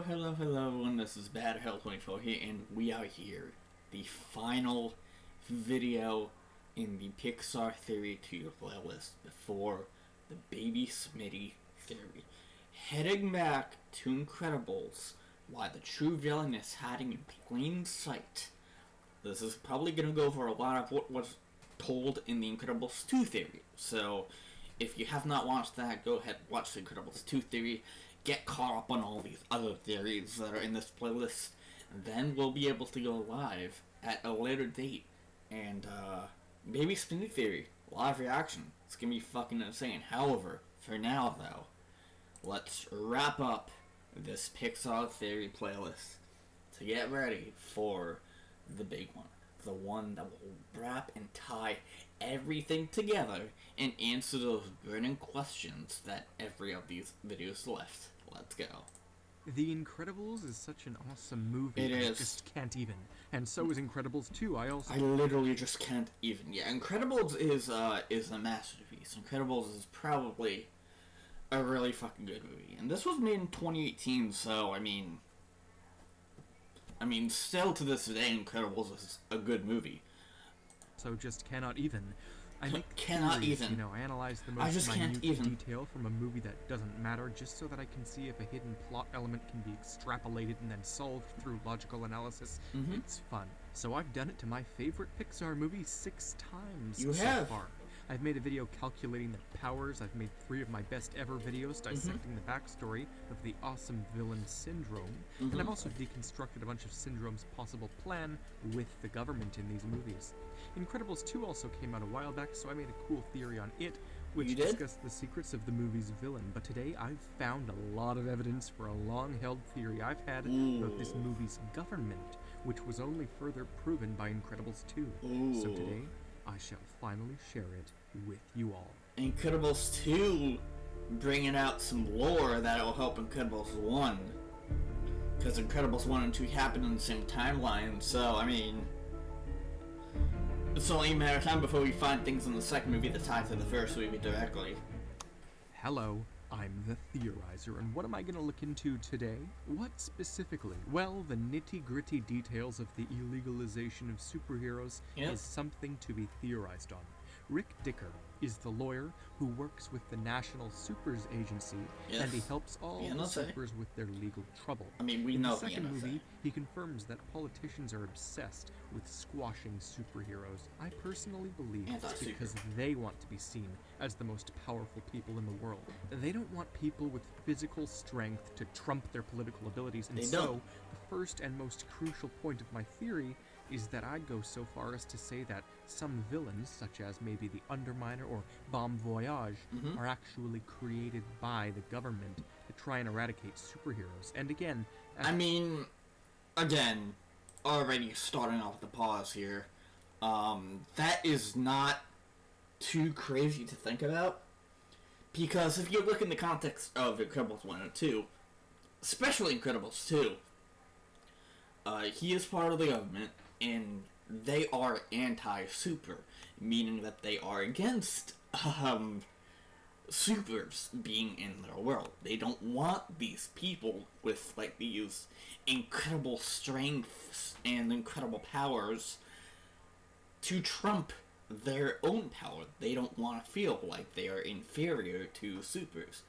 hello, everyone, this is BadHell24 here, and we are here, the final video in the Pixar Theory 2 playlist before the Baby Smitty Theory. Heading back to Incredibles, why the true villain is hiding in plain sight. This is probably going to go over a lot of what was told in the Incredibles 2 theory, so if you have not watched that, go ahead and watch the Incredibles 2 theory. Get caught up on all these other theories that are in this playlist, and then we'll be able to go live at a later date. And, Baby Smitty Theory, live reaction. It's gonna be fucking insane. However, for now, though, let's wrap up this Pixar Theory playlist to get ready for the big one. The one that will wrap and tie everything together and answer those burning questions that every of these videos left. Let's go. The Incredibles is such an awesome movie. It is. I just can't even. And so is Incredibles 2. I literally just can't even. Yeah, Incredibles is a masterpiece. Incredibles is probably a really fucking good movie. And this was made in 2018, so I mean, still to this day, Incredibles is a good movie. So just cannot even. I make cannot theories, even. Analyze the most can't minute even. detail from a movie that doesn't matter, just so that I can see if a hidden plot element can be extrapolated and then solved through logical analysis. It's fun. So I've done it to my favorite Pixar movie 6 times so far. I've made a video calculating their powers, I've made 3 of my best ever videos dissecting the backstory of the awesome villain Syndrome, and I've also deconstructed a bunch of Syndrome's possible plan with the government in these movies. Incredibles 2 also came out a while back, so I made a cool theory on it, which discussed the secrets of the movie's villain, but today I've found a lot of evidence for a long-held theory I've had about this movie's government, which was only further proven by Incredibles 2. So today, I shall finally share it with you all. Incredibles 2 bringing out some lore that will help Incredibles 1. Because Incredibles 1 and 2 happened in the same timeline, so, I mean, it's only a matter of time before we find things in the second movie that tie to the first movie directly. Hello, I'm the Theorizer, and what am I going to look into today? What specifically? Well, the nitty-gritty details of the illegalization of superheroes is something to be theorized on. Rick Dicker is the lawyer who works with the National Supers Agency, and he helps all the supers with their legal trouble. I mean, we in know the second movie, he confirms that politicians are obsessed with squashing superheroes. I personally believe it's because they want to be seen as the most powerful people in the world. They don't want people with physical strength to trump their political abilities, and so the first and most crucial point of my theory is that I'd go so far as to say that some villains, such as maybe the Underminer or Bon Voyage, are actually created by the government to try and eradicate superheroes. And again, again, already starting off the pause here, that is not too crazy to think about, because if you look in the context of Incredibles 1 and 2, especially Incredibles 2, he is part of the government, and they are anti-super, meaning that they are against supers being in their world. They don't want these people with, like, these incredible strengths and incredible powers to trump their own power. They don't want to feel like they are inferior to supers.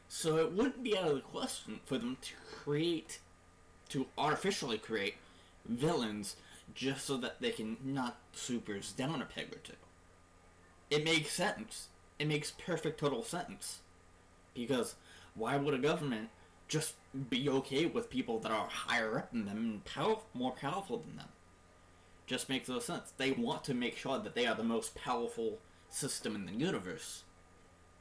So it wouldn't be out of the question for them to artificially create villains just so that they can knock supers down a peg or two. It makes sense. It makes perfect total sense. Because why would a government just be okay with people that are higher up than them and more powerful than them? Just makes no sense. They want to make sure that they are the most powerful system in the universe,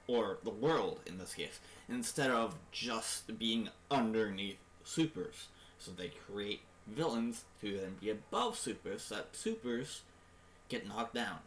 or the world in this case, instead of just being underneath supers. So they create villains to then be above supers, so that supers get knocked down.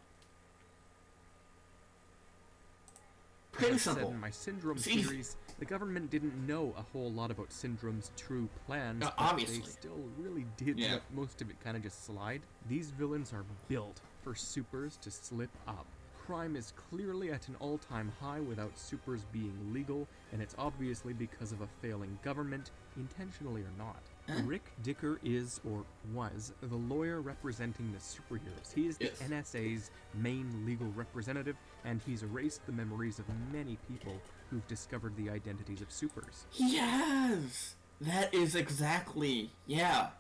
Pretty simple. Said in my Syndrome series, the government didn't know a whole lot about Syndrome's true plans, but obviously. They still really did let most of it kind of just slide. These villains are built for supers to slip up. crime is clearly at an all-time high without supers being legal, and it's obviously because of a failing government, intentionally or not. Rick Dicker is, or was, the lawyer representing the superheroes. He is the NSA's main legal representative, and he's erased the memories of many people who've discovered the identities of supers. Yes! That is exactly, yeah.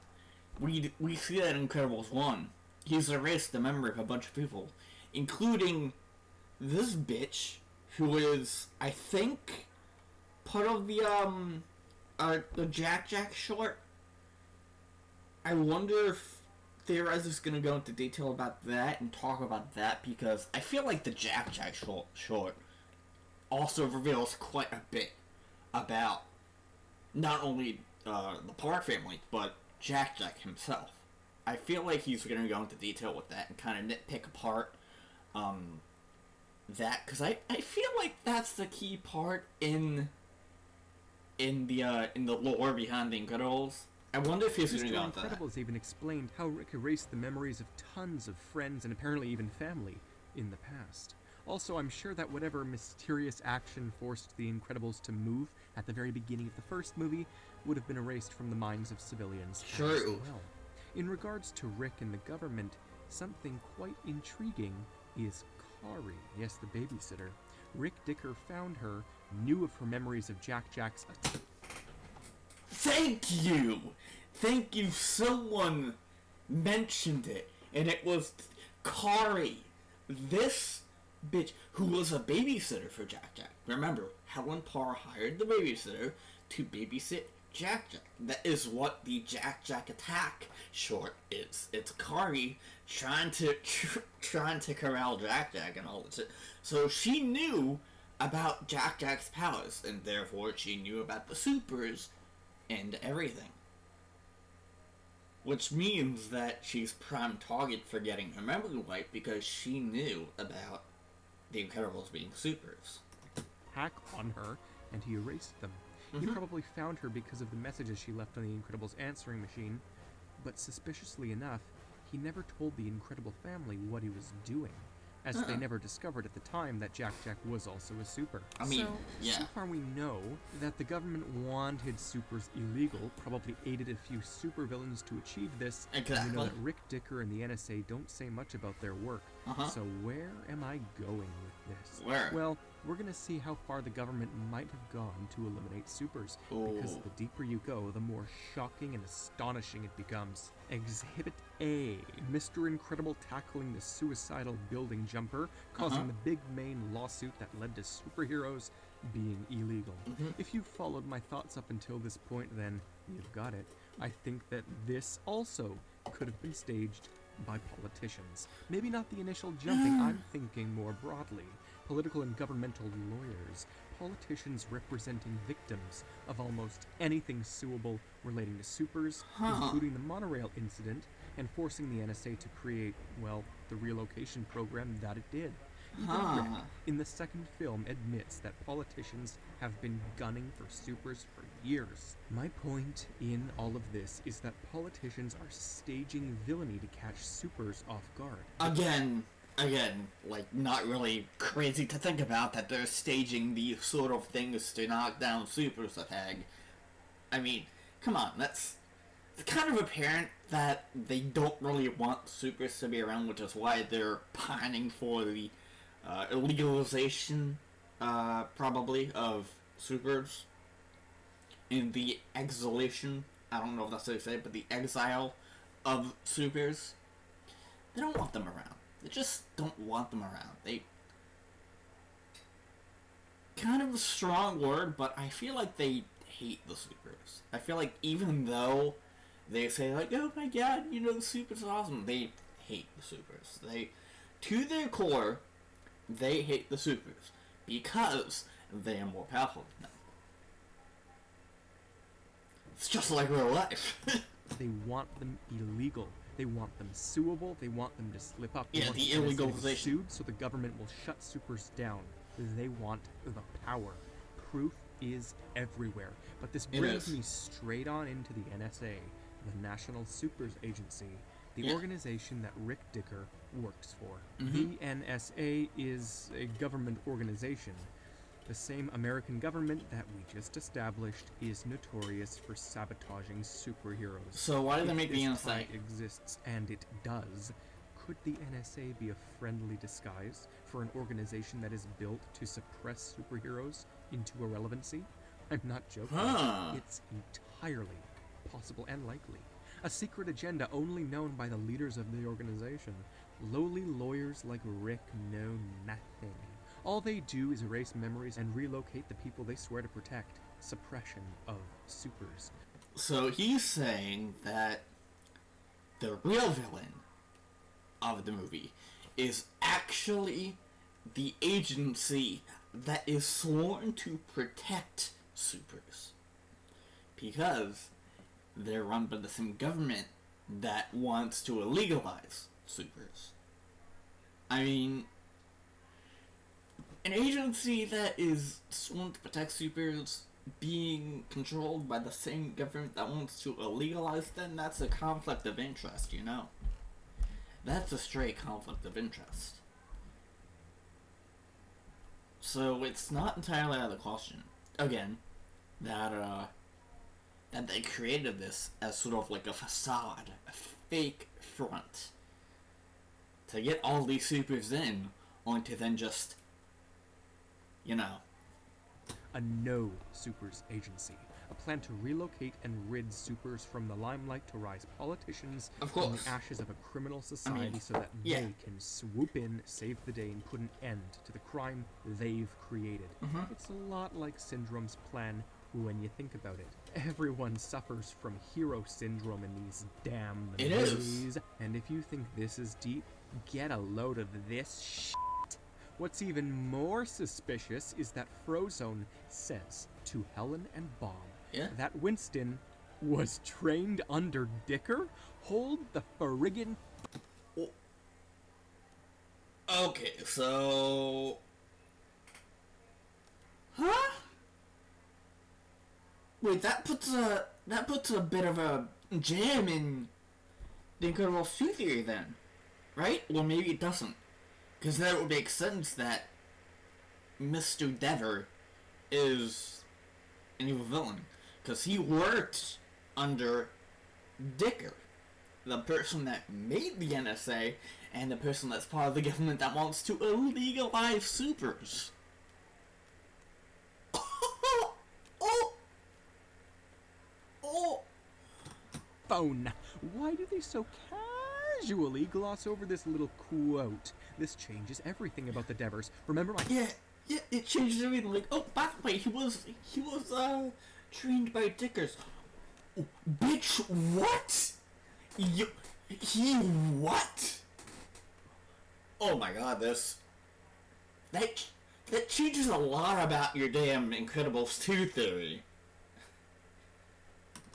We see that in Incredibles 1. He's erased the memory of a bunch of people, including this bitch, who is, I think, part of the Jack Jack short. I wonder if Theorizer is going to go into detail about that and talk about that, because I feel like the Jack Jack short also reveals quite a bit about not only the Park family, but Jack Jack himself. I feel like he's going to go into detail with that and kind of nitpick apart that, because I feel like that's the key part in the lore behind the Incredibles. I wonder if he's going to go into that. Incredibles even explained how Rick erased the memories of tons of friends and apparently even family in the past. Also, I'm sure that whatever mysterious action forced the Incredibles to move at the very beginning of the first movie would have been erased from the minds of civilians as well. In regards to Rick and the government, something quite intriguing is Kari, yes, the babysitter. Rick Dicker found her, knew of her memories of Jack Jack's... Thank you! Thank you, someone mentioned it, and it was Kari. This bitch, who was a babysitter for Jack Jack. Remember, Helen Parr hired the babysitter to babysit Jack Jack. That is what the Jack Jack attack short is. It's Kari trying to corral Jack Jack and all this. So she knew about Jack Jack's powers, and therefore she knew about the supers and everything. Which means that she's prime target for getting her memory wiped, because she knew about the Incredibles being supers. Hack on her, and he erased them. He probably found her because of the messages she left on the Incredibles answering machine, but suspiciously enough, he never told the Incredible family what he was doing, as they never discovered at the time that Jack Jack was also a super. I mean, so far we know that the government wanted supers illegal, probably aided a few supervillains to achieve this, exactly. And we know that Rick Dicker and the NSA don't say much about their work. So where am I going with this? Where? Well, we're gonna see how far the government might have gone to eliminate supers, because the deeper you go, the more shocking and astonishing it becomes. Exhibit A, Mr. Incredible tackling the suicidal building jumper, causing the big main lawsuit that led to superheroes being illegal. If you've followed my thoughts up until this point, then you've got it. I think that this also could have been staged by politicians. Maybe not the initial jumping, I'm thinking more broadly. Political and governmental lawyers, politicians representing victims of almost anything suable relating to supers, including the monorail incident, and forcing the NSA to create, well, the relocation program that it did. Even Rick, in the second film, admits that politicians have been gunning for supers for years. My point in all of this is that politicians are staging villainy to catch supers off guard. Again, like, not really crazy to think about that they're staging these sort of things to knock down supers attack. I mean, come on, it's kind of apparent that they don't really want supers to be around, which is why they're pining for the illegalization, probably, of supers. In the exilation, I don't know if that's how you say it, but the exile of supers. They don't want them around. They just don't want them around. They... kind of a strong word, but I feel like they hate the supers. I feel like even though they say, like, oh my god, you know, the supers are awesome, they hate the supers. They, to their core, they hate the supers because they are more powerful than them. It's just like real life. They want them illegal. They want them suable. They want them to slip up. Yeah, the illegalization. Sued so the government will shut supers down. They want the power. Proof is everywhere. But this brings me straight on into the NSA, the National Supers Agency. The the organization that Rick Dicker works for. Mhm. The NSA is a government organization. The same American government that we just established is notorious for sabotaging superheroes. So why did they If make the this NSA? tie exists, and it does, could the NSA be a friendly disguise for an organization that is built to suppress superheroes into irrelevancy? I'm not joking. Huh. It's entirely possible and likely. A secret agenda only known by the leaders of the organization. Lowly lawyers like Rick know nothing. All they do is erase memories and relocate the people they swear to protect. Suppression of supers. So he's saying that the real villain of the movie is actually the agency that is sworn to protect supers. Because they're run by the same government that wants to illegalize supers. I mean, an agency that is sworn to protect supers being controlled by the same government that wants to illegalize them, that's a conflict of interest, you know? That's a straight conflict of interest. So it's not entirely out of the question, again, that they created this as sort of like a facade, a fake front, to get all these supers in, only to then just, you know. A no supers agency. A plan to relocate and rid supers from the limelight to rise politicians Of from course. the ashes of a criminal society so that yeah. they can swoop in, save the day, and put an end to the crime they've created. Mhm. It's a lot like Syndrome's plan when you think about it. Everyone suffers from hero syndrome in these damn It movies. is. And if you think this is deep, get a load of this shit. What's even more suspicious is that Frozone says to Helen and Bob that Winston was trained under Dicker? Hold the friggin'... Okay, so... Huh? Wait, that puts a bit of a jam in the Incredible 2 theory then, right? Well, maybe it doesn't. Because that would make sense that Mr. Dever is an evil villain. Because he worked under Dicker, the person that made the NSA, and the person that's part of the government that wants to illegalize supers. Phone. Why do they so casually gloss over this little quote? This changes everything about the Devers. Remember my... Yeah, it changes everything. Like, oh, by the way, he was trained by Dickers. Oh, bitch, what? He what? Oh my god, that changes a lot about your damn Incredibles 2 theory.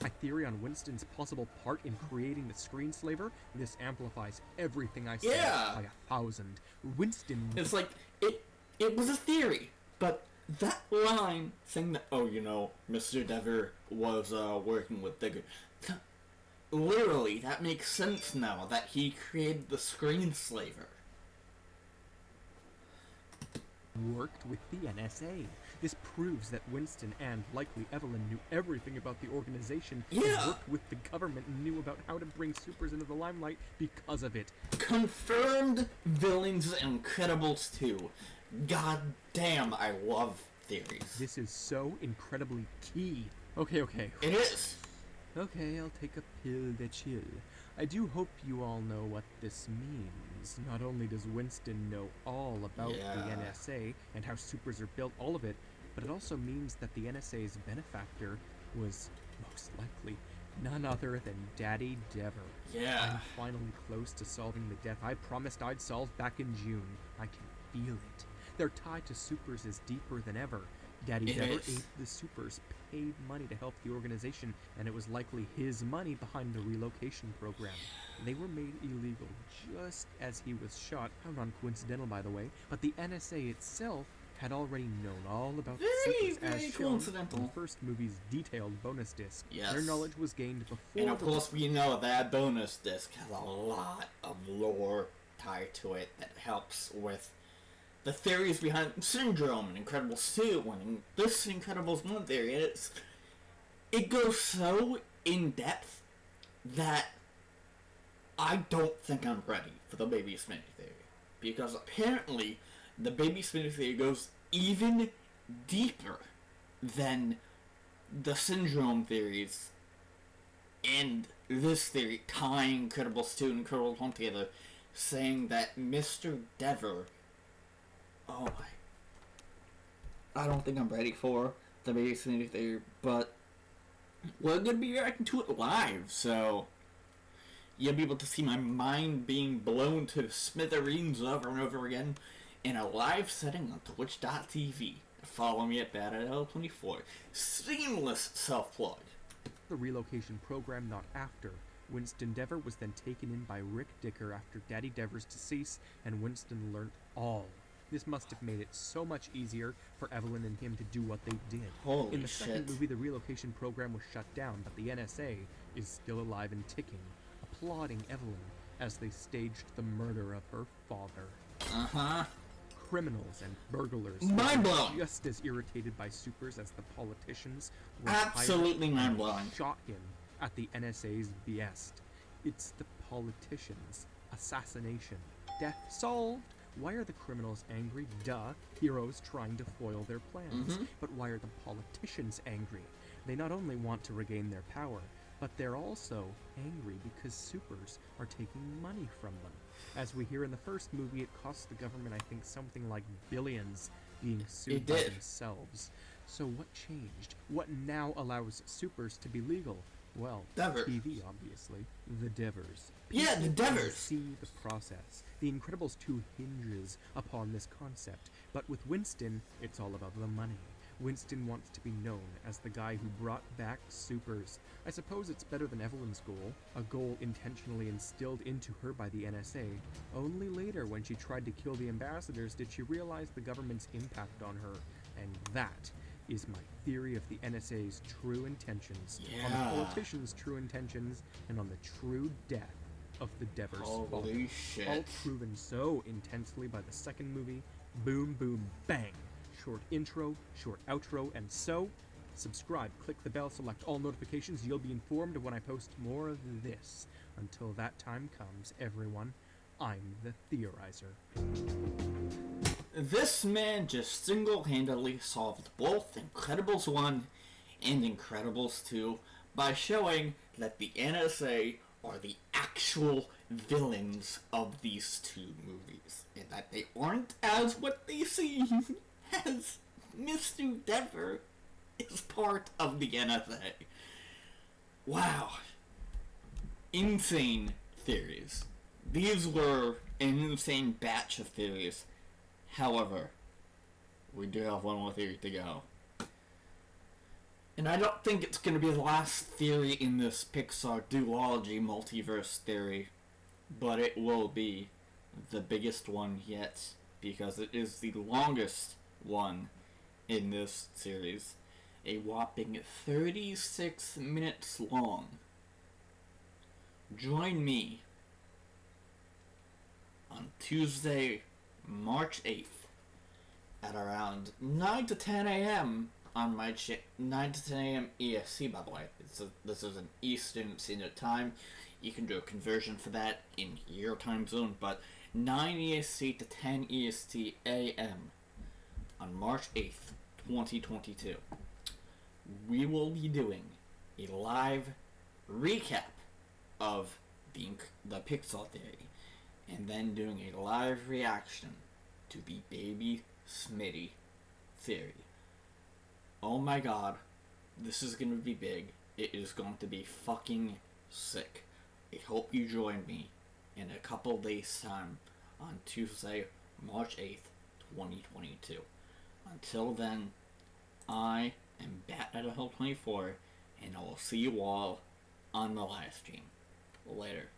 My theory on Winston's possible part in creating the screenslaver, this amplifies everything I said by 1,000. Winston... It's like, it was a theory, but that line saying that, oh, you know, Mr. Dever was working with Digger, literally, that makes sense now, that he created the screenslaver. Worked with the NSA. This proves that Winston and, likely, Evelyn knew everything about the organization and worked with the government and knew about how to bring supers into the limelight because of it. Confirmed villains in Incredibles 2. God damn, I love theories. This is so incredibly key. Okay. It is. Okay, I'll take a pill to chill. I do hope you all know what this means. Not only does Winston know all about the NSA and how supers are built, all of it, but it also means that the NSA's benefactor was, most likely, none other than Daddy Dever. Yeah. I'm finally close to solving the death I promised I'd solve back in June. I can feel it. Their tie to supers is deeper than ever. Daddy Dever ate the supers, paid money to help the organization, and it was likely his money behind the relocation program. They were made illegal just as he was shot, how non-coincidental by the way, but the NSA itself had already known all about the Very, supers as very shown coincidental. in the first movie's detailed bonus disc. Yes. Their knowledge was gained before And of course, we know that bonus disc has a lot of lore tied to it that helps with the theories behind Syndrome and Incredibles 2 and this Incredibles 1 theory. And it goes so in depth that I don't think I'm ready for the Baby Smitty Theory. Because apparently, the Baby Smitty Theory goes even deeper than the Syndrome theories and this theory, tying Incredibles 2 and Incredibles 1 together, saying that Mr. Dever... Oh my... I don't think I'm ready for the Baby Smitty Theory, but we're going to be reacting to it live, so you'll be able to see my mind being blown to smithereens over and over again in a live setting on twitch.tv. Follow me at BadAL24. Seamless self-plug. the relocation program not after. Winston Dever was then taken in by Rick Dicker after Daddy Dever's decease, and Winston learnt all. This must have made it so much easier for Evelyn and him to do what they did. Holy In the shit. second movie, the relocation program was shut down, but the NSA is still alive and ticking, applauding Evelyn as they staged the murder of her father. Uh-huh. Criminals and burglars Mind-blowing. were just as irritated by supers as the politicians were. Absolutely hired and mind-blowing. Shot him at the NSA's behest. It's the politicians' assassination. Death solved. Why are the criminals angry? Duh. Heroes trying to foil their plans. But why are the politicians angry? They not only want to regain their power, but they're also angry because supers are taking money from them. As we hear in the first movie, it cost the government, I think, something like billions being sued by themselves. So what changed? What now allows supers to be legal? Well, Dever. TV, obviously. The Devers. Yeah, the People Devers. see the process. The Incredibles 2 hinges upon this concept. But with Winston, it's all about the money. Winston wants to be known as the guy who brought back supers. I suppose it's better than Evelyn's goal, a goal intentionally instilled into her by the NSA. Only later, when she tried to kill the ambassadors, did she realize the government's impact on her. And that is my theory of the NSA's true intentions, on the politicians' true intentions, and on the true death of the Devers' father. Holy shit. All proven so intensely by the second movie. Boom, boom, bang. Short intro, short outro, and so, subscribe, click the bell, select all notifications. You'll be informed when I post more of this. Until that time comes, everyone, I'm the Theorizer. This man just single-handedly solved both Incredibles 1 and Incredibles 2 by showing that the NSA are the actual villains of these two movies, and that they aren't as what they seem, as Mr. Dever is part of the NSA. Wow. Insane theories. These were an insane batch of theories. However, we do have one more theory to go. And I don't think it's going to be the last theory in this Pixar duology multiverse theory, but it will be the biggest one yet, because it is the longest one in this series. A whopping 36 minutes long. Join me on Tuesday, March 8th at around 9 to 10 a.m. on my 9 to 10 a.m. EST, by the way. This is an Eastern Standard Time. You can do a conversion for that in your time zone, but 9 EST to 10 EST a.m. on March 8th, 2022. We will be doing a live recap of the Pixar theory, and then doing a live reaction to the Baby Smitty Theory. Oh my god, this is going to be big. It is going to be fucking sick. I hope you join me in a couple days' time on Tuesday, March 8th, 2022. Until then, I am BatAdHell24, and I will see you all on the live stream. Later.